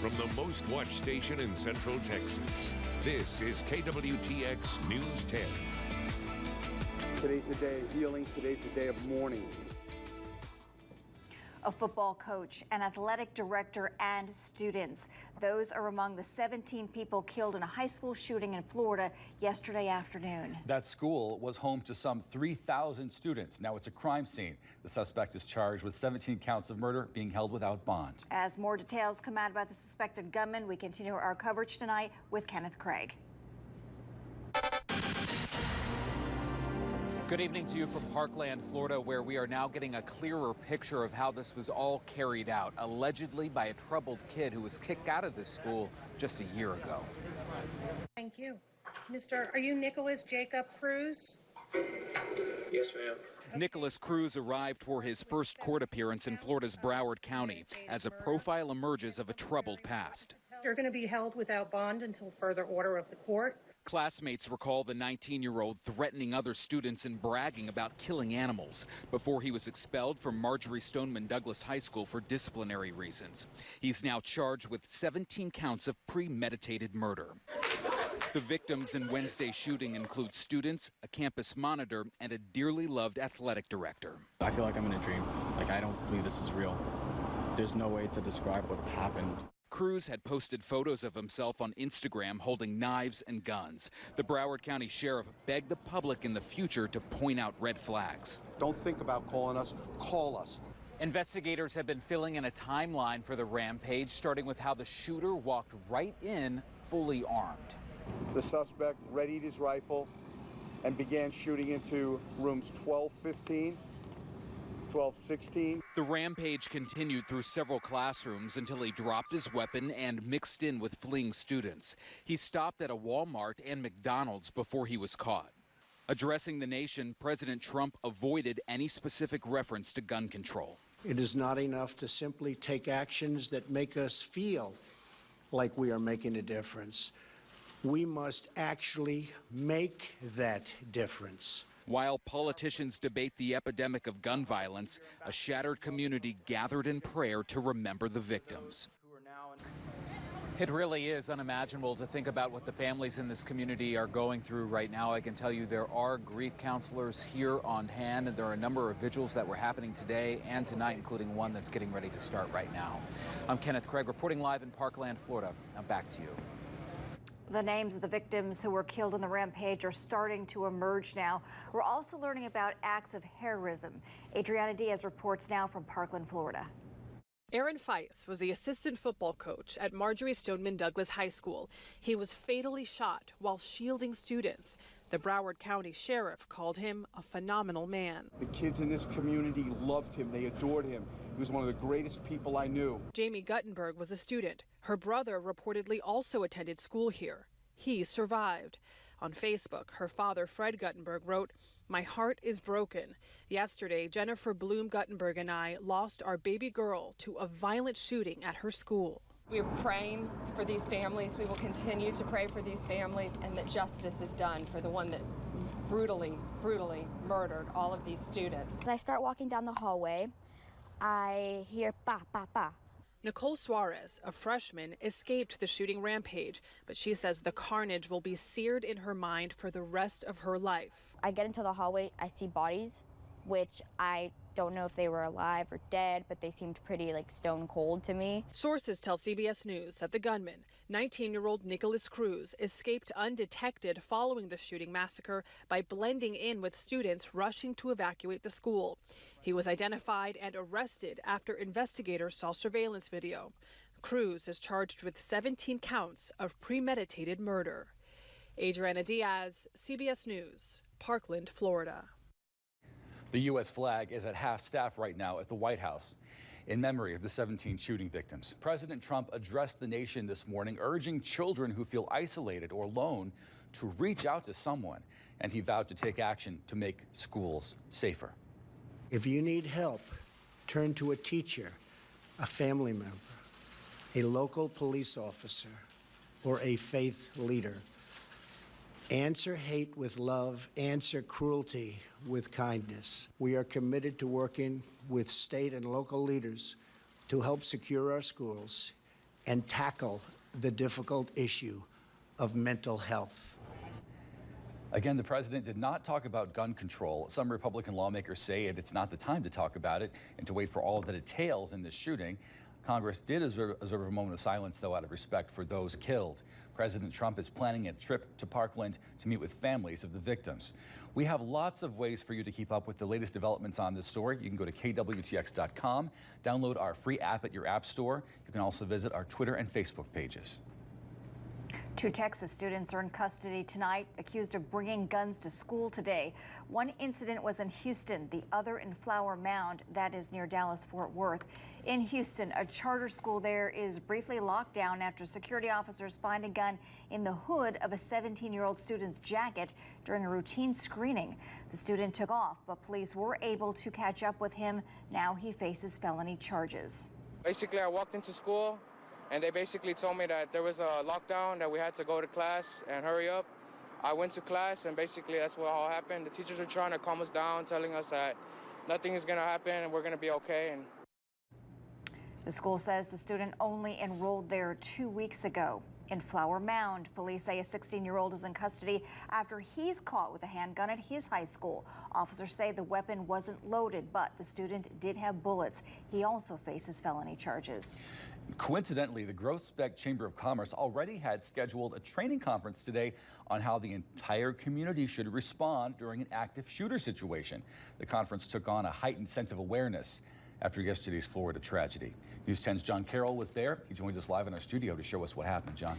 from the most watched station in Central Texas. This is KWTX News 10. Today's the day of healing. Today's the day of mourning. A football coach, an athletic director, and students. Those are among the 17 people killed in a high school shooting in Florida yesterday afternoon. That school was home to some 3,000 students. Now it's a crime scene. The suspect is charged with 17 counts of murder, being held without bond. As more details come out about the suspected gunman, we continue our coverage tonight with Kenneth Craig. Good evening to you from Parkland, Florida, where we are now getting a clearer picture of how this was all carried out, allegedly by a troubled kid who was kicked out of this school just a year ago. Thank you. Are you Nicholas Jacob Cruz? Yes, ma'am. Nicholas Cruz arrived for his first court appearance in Florida's Broward County as a profile emerges of a troubled past. You're going to be held without bond until further order of the court. Classmates recall the 19-year-old threatening other students and bragging about killing animals before he was expelled from Marjorie Stoneman Douglas High School for disciplinary reasons. He's now charged with 17 counts of premeditated murder. The victims in Wednesday's shooting include students, a campus monitor, and a dearly loved athletic director. I feel like I'm in a dream. I don't believe this is real. There's no way to describe what happened. Cruz had posted photos of himself on Instagram holding knives and guns. The Broward County Sheriff begged the public in the future to point out red flags. Don't think about calling us, call us. Investigators have been filling in a timeline for the rampage, starting with how the shooter walked right in fully armed. The suspect readied his rifle and began shooting into rooms 1215, 1216. The rampage continued through several classrooms until he dropped his weapon and mixed in with fleeing students. He stopped at a Walmart and McDonald's before he was caught. Addressing the nation, President Trump avoided any specific reference to gun control. It is not enough to simply take actions that make us feel like we are making a difference. We must actually make that difference. While politicians debate the epidemic of gun violence, a shattered community gathered in prayer to remember the victims. It really is unimaginable to think about what the families in this community are going through right now. I can tell you there are grief counselors here on hand, and there are a number of vigils that were happening today and tonight, including one that's getting ready to start right now. I'm Kenneth Craig, reporting live in Parkland, Florida. Now back to you. The names of the victims who were killed in the rampage are starting to emerge now. We're also learning about acts of heroism. Adriana Diaz reports now from Parkland, Florida. Aaron Feist was the assistant football coach at Marjorie Stoneman Douglas High School. He was fatally shot while shielding students. The Broward County Sheriff called him a phenomenal man. The kids in this community loved him. They adored him. He was one of the greatest people I knew. Jamie Guttenberg was a student. Her brother reportedly also attended school here. He survived. On Facebook, her father, Fred Guttenberg, wrote, "My heart is broken. Yesterday, Jennifer Bloom Guttenberg and I lost our baby girl to a violent shooting at her school." We're praying for these families. We will continue to pray for these families and that justice is done for the one that brutally murdered all of these students. As I start walking down the hallway, I hear pa, pa, pa. Nicole Suarez, a freshman, escaped the shooting rampage, but she says the carnage will be seared in her mind for the rest of her life. I get into the hallway, I see bodies, which I don't know if they were alive or dead, but they seemed pretty stone cold to me. Sources tell CBS News that the gunman, 19-year-old Nicholas Cruz, escaped undetected following the shooting massacre by blending in with students rushing to evacuate the school. He was identified and arrested after investigators saw surveillance video. Cruz is charged with 17 counts of premeditated murder. Adriana Diaz, CBS News, Parkland, Florida. The U.S. flag is at half-staff right now at the White House in memory of the 17 shooting victims. President Trump addressed the nation this morning, urging children who feel isolated or alone to reach out to someone, and he vowed to take action to make schools safer. If you need help, turn to a teacher, a family member, a local police officer, or a faith leader. Answer hate with love, answer cruelty with kindness. We are committed to working with state and local leaders to help secure our schools and tackle the difficult issue of mental health. Again, the president did not talk about gun control. Some Republican lawmakers say it's not the time to talk about it and to wait for all of the details in this shooting. Congress did observe a moment of silence, though, out of respect for those killed. President Trump is planning a trip to Parkland to meet with families of the victims. We have lots of ways for you to keep up with the latest developments on this story. You can go to kwtx.com, download our free app at your app store. You can also visit our Twitter and Facebook pages. 2 Texas students are in custody tonight, accused of bringing guns to school today. One incident was in Houston, the other in Flower Mound, that is near Dallas-Fort Worth. In Houston, a charter school there is briefly locked down after security officers find a gun in the hood of a 17-year-old student's jacket during a routine screening. The student took off, but police were able to catch up with him. Now he faces felony charges. Basically, I walked into school, and they basically told me that there was a lockdown, that we had to go to class and hurry up. I went to class, and basically that's what all happened. The teachers were trying to calm us down, telling us that nothing is going to happen and we're going to be okay. And the school says the student only enrolled there 2 weeks ago. In Flower Mound, police say a 16-year-old is in custody after he's caught with a handgun at his high school. Officers say the weapon wasn't loaded, but the student did have bullets. He also faces felony charges. Coincidentally, the Groesbeck Chamber of Commerce already had scheduled a training conference today on how the entire community should respond during an active shooter situation. The conference took on a heightened sense of awareness after yesterday's Florida tragedy. News 10's John Carroll was there. He joins us live in our studio to show us what happened. John.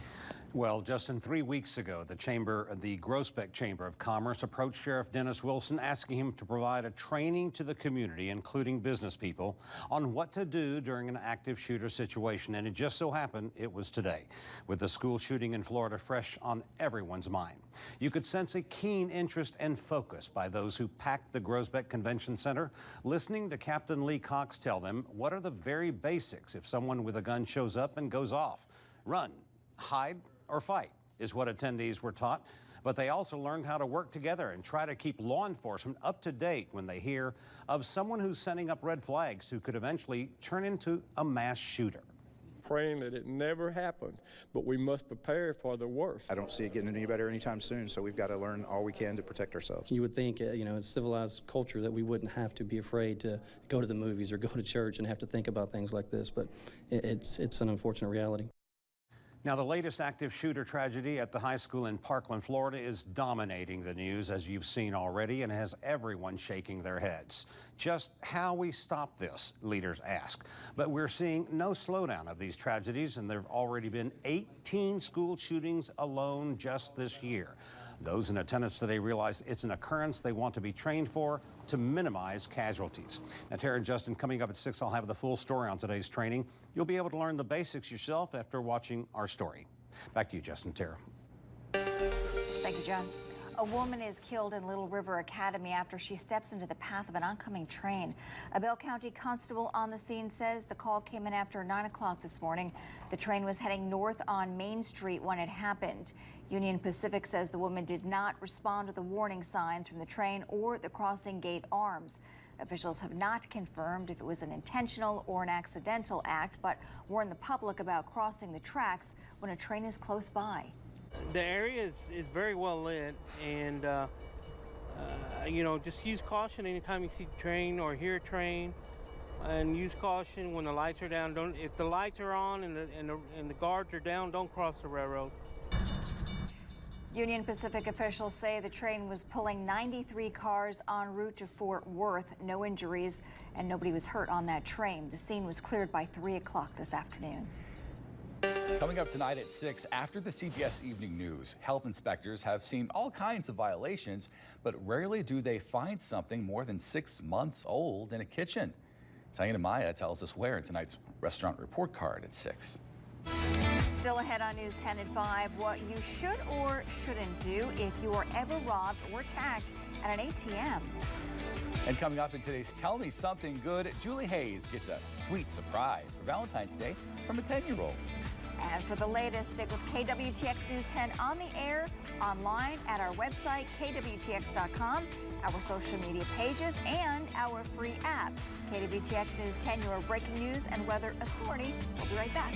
Well, Justin, 3 weeks ago, the Groesbeck Chamber of Commerce approached Sheriff Dennis Wilson, asking him to provide a training to the community, including business people, on what to do during an active shooter situation. And it just so happened it was today, with the school shooting in Florida fresh on everyone's mind. You could sense a keen interest and focus by those who packed the Groesbeck Convention Center, listening to Captain Lee Cox tell them what are the very basics if someone with a gun shows up and goes off. Run, hide, or fight is what attendees were taught, but they also learned how to work together and try to keep law enforcement up to date when they hear of someone who's sending up red flags who could eventually turn into a mass shooter. Praying that it never happened, but we must prepare for the worst. I don't see it getting any better anytime soon, so we've got to learn all we can to protect ourselves. You would think, in a civilized culture that we wouldn't have to be afraid to go to the movies or go to church and have to think about things like this, but it's an unfortunate reality. Now, the latest active shooter tragedy at the high school in Parkland, Florida is dominating the news, as you've seen already, and has everyone shaking their heads. Just how we stop this, leaders ask. But we're seeing no slowdown of these tragedies, and there have already been 18 school shootings alone just this year. Those in attendance today realize it's an occurrence they want to be trained for to minimize casualties. Now, Tara and Justin, coming up at 6, I'll have the full story on today's training. You'll be able to learn the basics yourself after watching our story. Back to you, Justin. Tara. Thank you, John. A woman is killed in Little River Academy after she steps into the path of an oncoming train. A Bell County constable on the scene says the call came in after 9 o'clock this morning. The train was heading north on Main Street when it happened. Union Pacific says the woman did not respond to the warning signs from the train or the crossing gate arms. Officials have not confirmed if it was an intentional or an accidental act, but warn the public about crossing the tracks when a train is close by. The area is very well lit, and just use caution anytime you see a train or hear a train, and use caution when the lights are down. If the lights are on and the guards are down, don't cross the railroad. Union Pacific officials say the train was pulling 93 cars en route to Fort Worth. No injuries, and nobody was hurt on that train. The scene was cleared by 3 o'clock this afternoon. Coming up tonight at 6, after the CBS Evening News, health inspectors have seen all kinds of violations, but rarely do they find something more than 6 months old in a kitchen. Taina Maya tells us where in tonight's restaurant report card at 6. Still ahead on News 10 at 5, what you should or shouldn't do if you are ever robbed or attacked at an ATM. And coming up in today's Tell Me Something Good, Julie Hayes gets a sweet surprise for Valentine's Day from a 10-year-old. And for the latest, stick with KWTX News 10 on the air, online at our website, kwtx.com, our social media pages, and our free app. KWTX News 10, your breaking news and weather authority. We'll be right back.